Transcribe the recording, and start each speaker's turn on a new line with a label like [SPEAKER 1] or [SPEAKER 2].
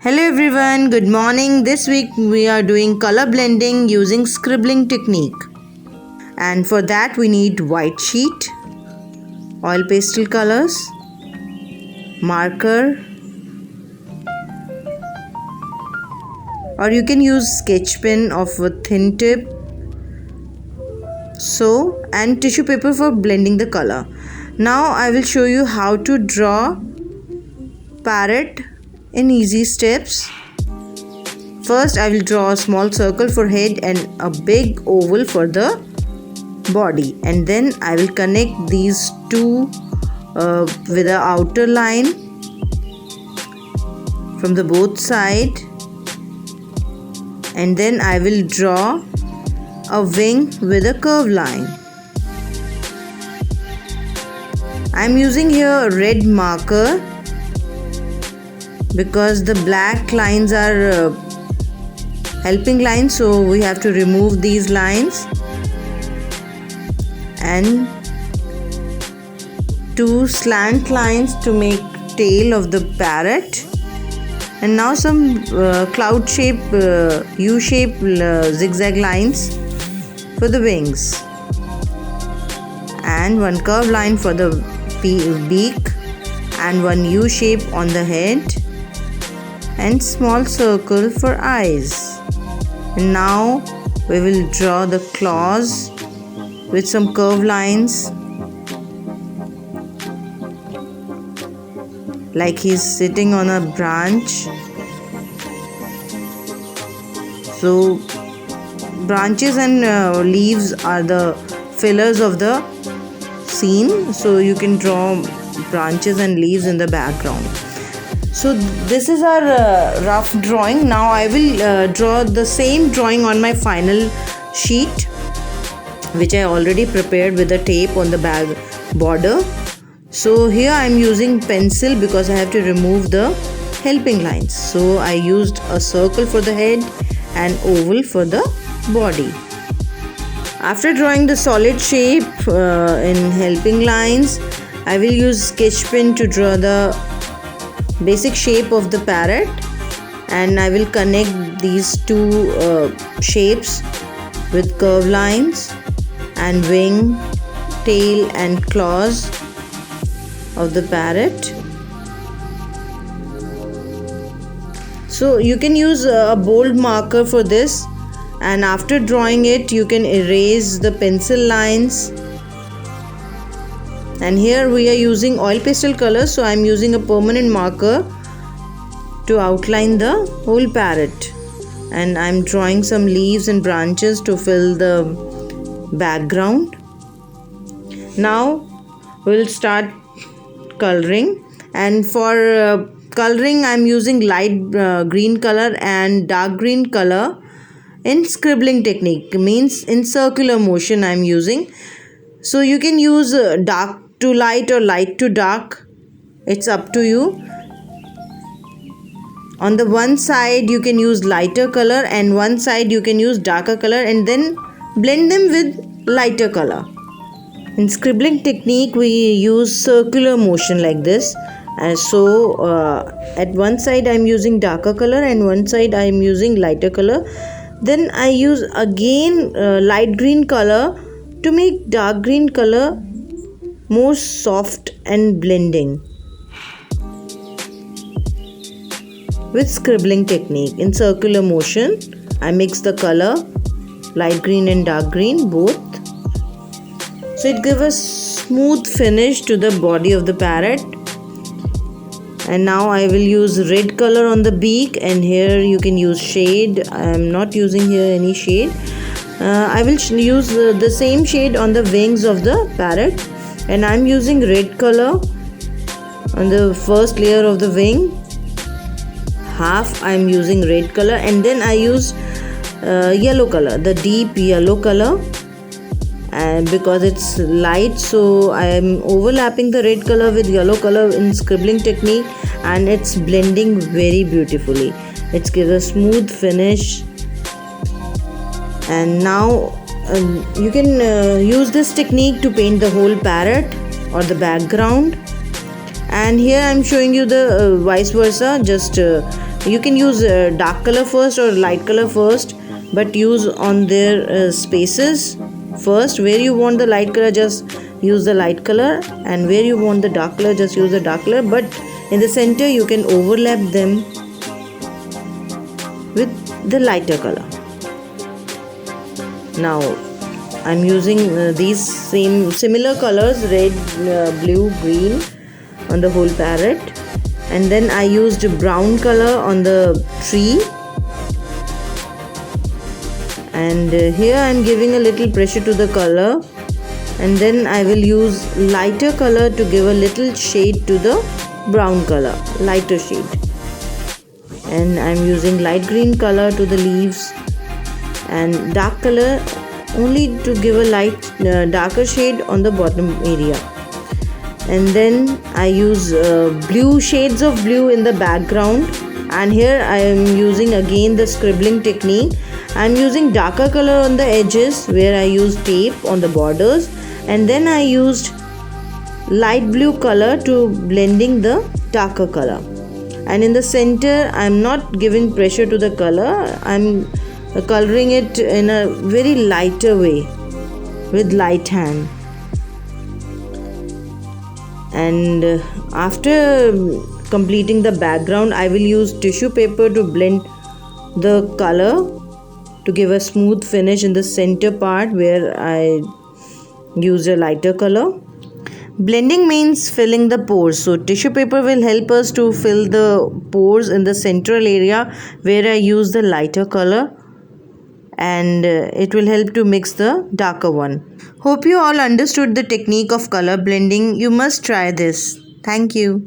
[SPEAKER 1] Hello everyone, good morning. This week we are doing color blending using scribbling technique. And for that we need white sheet, oil pastel colors, marker, or you can use sketch pen of a thin tip, and tissue paper for blending the color. Now I will show you how to draw parrot in easy steps. First I will draw a small circle for head and a big oval for the body, and then I will connect these two with an outer line from the both side, and then I will draw a wing with a curved line. I am using here a red marker because the black lines are helping lines, so we have to remove these lines, and two slant lines to make tail of the parrot, and now some cloud shape U-shape zigzag lines for the wings, and one curved line for the beak, and one U shape on the head, and small circle for eyes. And now we will draw the claws with some curved lines, like he's sitting on a branch. So branches and leaves are the fillers of the scene, so you can draw branches and leaves in the background. So this is our rough drawing. Now I will draw the same drawing on my final sheet, which I already prepared with the tape on the back border. So here I am using pencil because I have to remove the helping lines. So I used a circle for the head and oval for the body. After drawing the solid shape in helping lines, I will use sketch pen to draw the basic shape of the parrot, and I will connect these two shapes with curved lines, and wing, tail and claws of the parrot. So you can use a bold marker for this, and after drawing it you can erase the pencil lines. And here we are using oil pastel colors, so I am using a permanent marker to outline the whole parrot, and I am drawing some leaves and branches to fill the background. Now we will start coloring, and for coloring I am using light green color and dark green color in scribbling technique, means in circular motion I am using. So you can use dark to light or light to dark, it's up to you. On the one side you can use lighter color, and one side you can use darker color, and then blend them with lighter color. In scribbling technique we use circular motion like this. So at one side I am using darker color and one side I am using lighter color. Then I use again light green color to make dark green color more soft and blending. With scribbling technique in circular motion, I mix the color light green and dark green both, so it gives a smooth finish to the body of the parrot. And now I will use red color on the beak, and here you can use shade. I am not using here any shade. I will use the same shade on the wings of the parrot, and I am using red color on the first layer of the wing. Half I am using red color, and then I use yellow color, the deep yellow color, and because it's light, so I am overlapping the red color with yellow color in scribbling technique, and it's blending very beautifully. It gives a smooth finish. And now you can use this technique to paint the whole parrot or the background. And here I am showing you the vice versa, just You can use dark color first or light color first, but use on their spaces first. Where you want the light color, just use the light color, and where you want the dark color, just use the dark color. But in the center you can overlap them with the lighter color. Now I'm using these similar colors, red, blue, green, on the whole parrot, and then I used brown color on the tree, and here I'm giving a little pressure to the color, and then I will use lighter color to give a little shade to the brown color, lighter shade, and I'm using light green color to the leaves and dark color only to give a light darker shade on the bottom area. And then I use blue, shades of blue in the background, and here I am using again the scribbling technique. I am using darker color on the edges where I used tape on the borders, and then I used light blue color to blending the darker color, and in the center I am not giving pressure to the color. I am coloring it in a very lighter way with light hand. And after completing the background, I will use tissue paper to blend the color to give a smooth finish in the center part where I use a lighter color. Blending means filling the pores, so tissue paper will help us to fill the pores in the central area where I use the lighter color, and it will help to mix the darker one. Hope you all understood the technique of color blending. You must try this. Thank you.